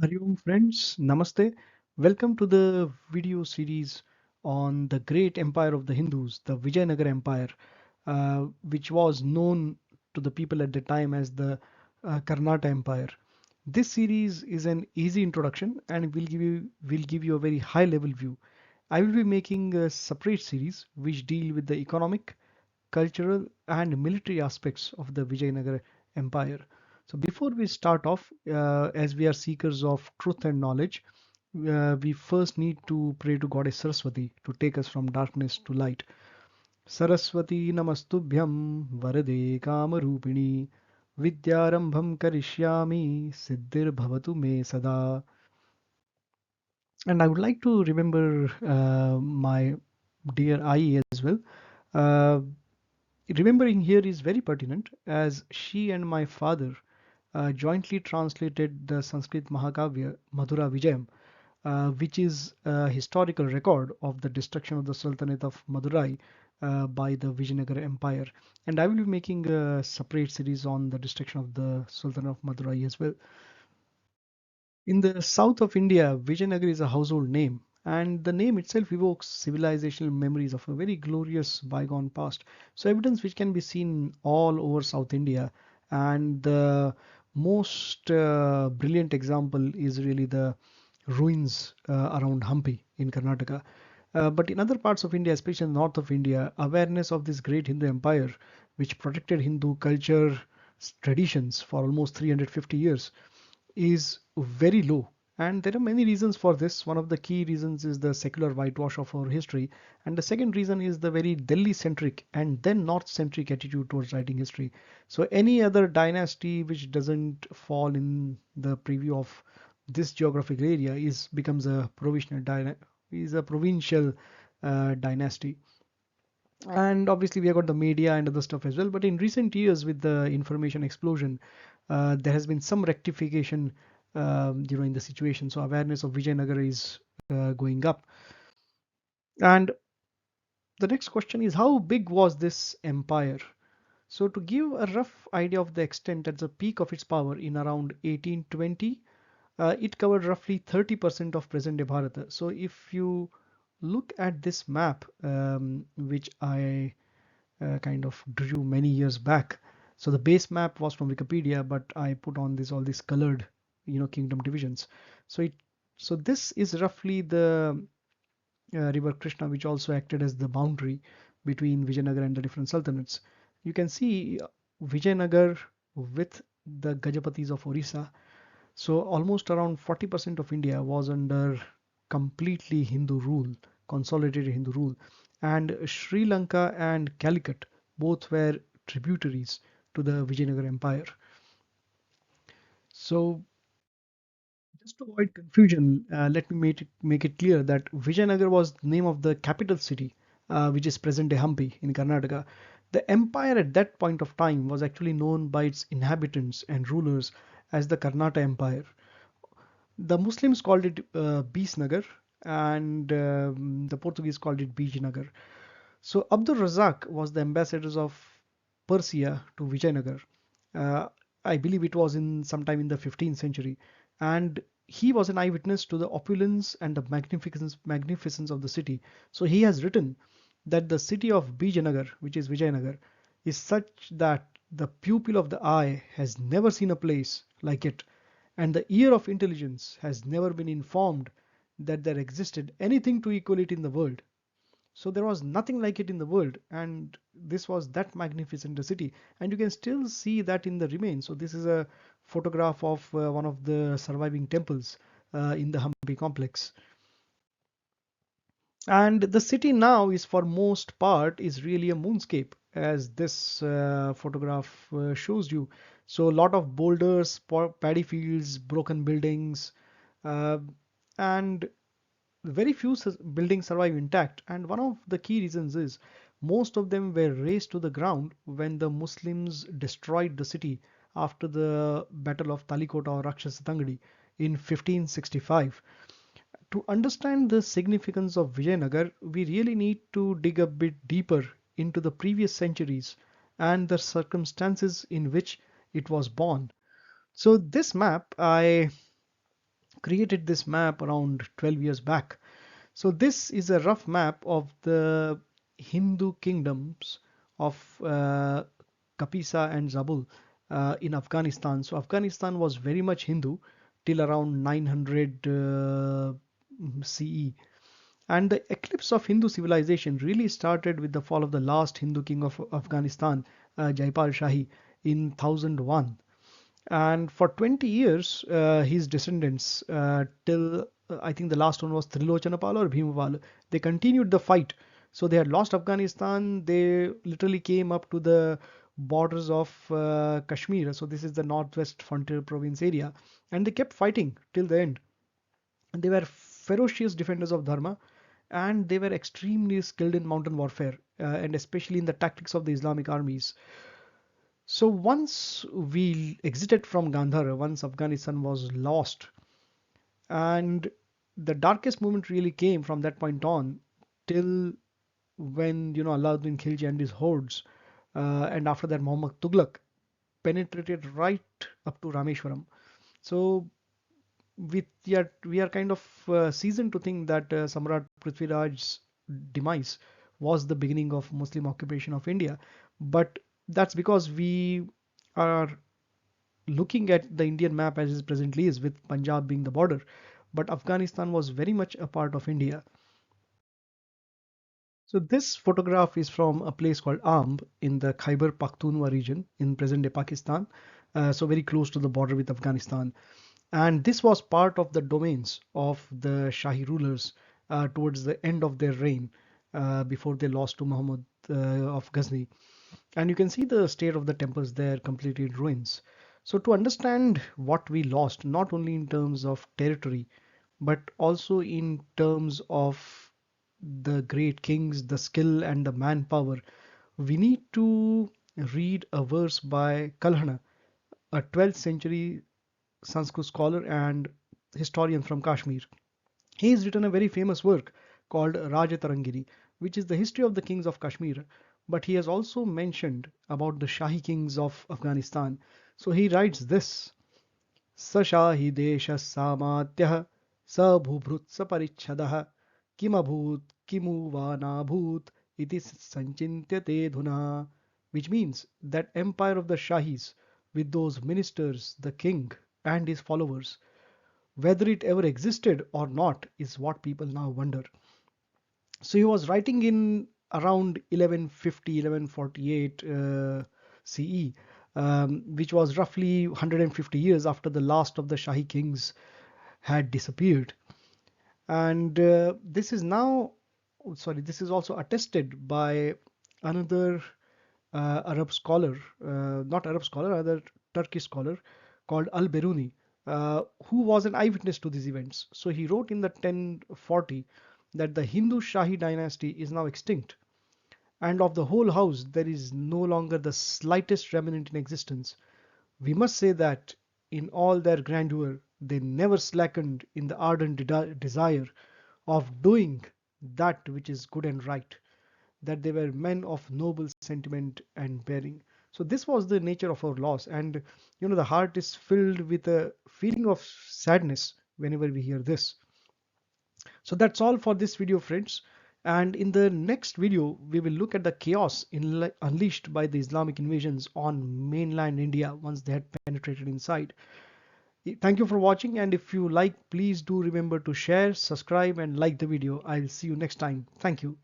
Hari Om friends, Namaste. Welcome to the video series on the great empire of the Hindus, the Vijayanagara Empire, which was known to the people at the time as the Karnata Empire. This series is an easy introduction and will give you a very high level view. I will be making a separate series which deal with the economic, cultural and military aspects of the Vijayanagara Empire. So before we start off, as we are seekers of truth and knowledge, we first need to pray to Goddess Saraswati to take us from darkness to light. Saraswati namastubhyam varade kamarupini vidyarambham karishyami siddhir bhavatu me sada. And I would like to remember my dear Ai as well. Uh, Remembering here is very pertinent as she and my father jointly translated the Sanskrit Mahakavya Madhura Vijayam, which is a historical record of the destruction of the Sultanate of Madurai by the Vijayanagara Empire. And I will be making a separate series on the destruction of the Sultanate of Madurai as well. In the south of India, Vijayanagara is a household name, and the name itself evokes civilizational memories of a very glorious bygone past. So, evidence which can be seen all over South India, and the most brilliant example is really the ruins around Hampi in Karnataka. But in other parts of India, especially in the north of India, awareness of this great Hindu empire, which protected Hindu culture traditions for almost 350 years, is very low. And there are many reasons for this. One of the key reasons is the secular whitewash of our history. And the second reason is the very Delhi centric and then North centric attitude towards writing history. So, any other dynasty which doesn't fall in the preview of this geographical area becomes a is a provincial dynasty. And obviously we have got the media and other stuff as well, but in recent years with the information explosion, there has been some rectification in the situation. So awareness of Vijayanagara is going up. And the next question is, how big was this empire? So to give a rough idea of the extent, at the peak of its power in around 1820, it covered roughly 30% of present-day Bharata. So if you look at this map, which I kind of drew many years back. So the base map was from Wikipedia, but I put on this all these colored, kingdom divisions. So this is roughly the river Krishna, which also acted as the boundary between Vijayanagar and the different sultanates. You can see Vijayanagar with the Gajapatis of Orissa. So almost around 40% of India was under completely Hindu rule, consolidated Hindu rule. And Sri Lanka and Calicut both were tributaries to the Vijayanagara Empire. So just to avoid confusion, let me make it clear that Vijayanagar was the name of the capital city, which is present-day Hampi in Karnataka. The empire at that point of time was actually known by its inhabitants and rulers as the Karnata Empire. The Muslims called it Bisnagar, and the Portuguese called it Bijnagar. So Abdul Razak was the ambassador of Persia to Vijayanagar. Uh, I believe it was in sometime in the 15th century, and he was an eyewitness to the opulence and the magnificence of the city. So he has written that the city of Bijanagar, which is Vijayanagar, is such that the pupil of the eye has never seen a place like it, and the ear of intelligence has never been informed that there existed anything to equal it in the world. So there was nothing like it in the world, and this was that magnificent a city, and you can still see that in the remains. So this is a photograph of one of the surviving temples in the Hampi complex. And the city now is, for most part, is really a moonscape, as this photograph shows you. So a lot of boulders, paddy fields, broken buildings, uh, and very few buildings survive intact. And one of the key reasons is most of them were razed to the ground when the Muslims destroyed the city after the Battle of Talikota or Rakshasatangadi in 1565. To understand the significance of Vijayanagar, we really need to dig a bit deeper into the previous centuries and the circumstances in which it was born. So this map I created this map around 12 years back. So this is a rough map of the Hindu kingdoms of Kapisa and Zabul in Afghanistan. So Afghanistan was very much Hindu till around 900 CE. And the eclipse of Hindu civilization really started with the fall of the last Hindu king of Afghanistan, Jaipal Shahi, in 1001. And for 20 years, his descendants, till I think the last one was Trilochanapala or Bhimapala, they continued the fight. So they had lost Afghanistan. They literally came up to the borders of Kashmir. So this is the northwest frontier province area. And they kept fighting till the end. And they were ferocious defenders of Dharma, and they were extremely skilled in mountain warfare, and especially in the tactics of the Islamic armies. So once we exited from Gandhara, once Afghanistan was lost, and the darkest moment really came from that point on till when Alauddin Khilji and his hordes, and after that Muhammad Tughlaq penetrated right up to Rameshwaram. So we are kind of seasoned to think that Samrat Prithviraj's demise was the beginning of Muslim occupation of India, but that's because we are looking at the Indian map as it presently is, with Punjab being the border, but Afghanistan was very much a part of India. So this photograph is from a place called Amb in the Khyber Pakhtunkhwa region in present-day Pakistan, so very close to the border with Afghanistan. And this was part of the domains of the Shahi rulers towards the end of their reign, before they lost to Muhammad of Ghazni. And you can see the state of the temples there completely in ruins. So to understand what we lost, not only in terms of territory, but also in terms of the great kings, the skill and the manpower, we need to read a verse by Kalhana, a 12th century Sanskrit scholar and historian from Kashmir. He has written a very famous work called Rajatarangiri, which is the history of the kings of Kashmir. But he has also mentioned about the Shahi kings of Afghanistan. So he writes this: Sashahi desha samatyah sabhubhrut saparichhadah kimabhut kimu vanabhut iti sancintyate dhuna, which means that empire of the Shahis, with those ministers, the king and his followers, whether it ever existed or not is what people now wonder. So he was writing in around 1150, 1148 CE, which was roughly 150 years after the last of the Shahi kings had disappeared. And this is also attested by another Arab scholar, not Arab scholar, rather Turkish scholar called Al-Biruni, who was an eyewitness to these events. So he wrote in the 1040 that the Hindu Shahi dynasty is now extinct, and of the whole house there is no longer the slightest remnant in existence. We must say that in all their grandeur, they never slackened in the ardent desire of doing that which is good and right, that they were men of noble sentiment and bearing. So this was the nature of our loss, and the heart is filled with a feeling of sadness whenever we hear this. So that's all for this video, friends. And in the next video, we will look at the chaos unleashed by the Islamic invasions on mainland India once they had penetrated inside. Thank you for watching, and if you like, please do remember to share, subscribe and like the video. I'll see you next time. Thank you.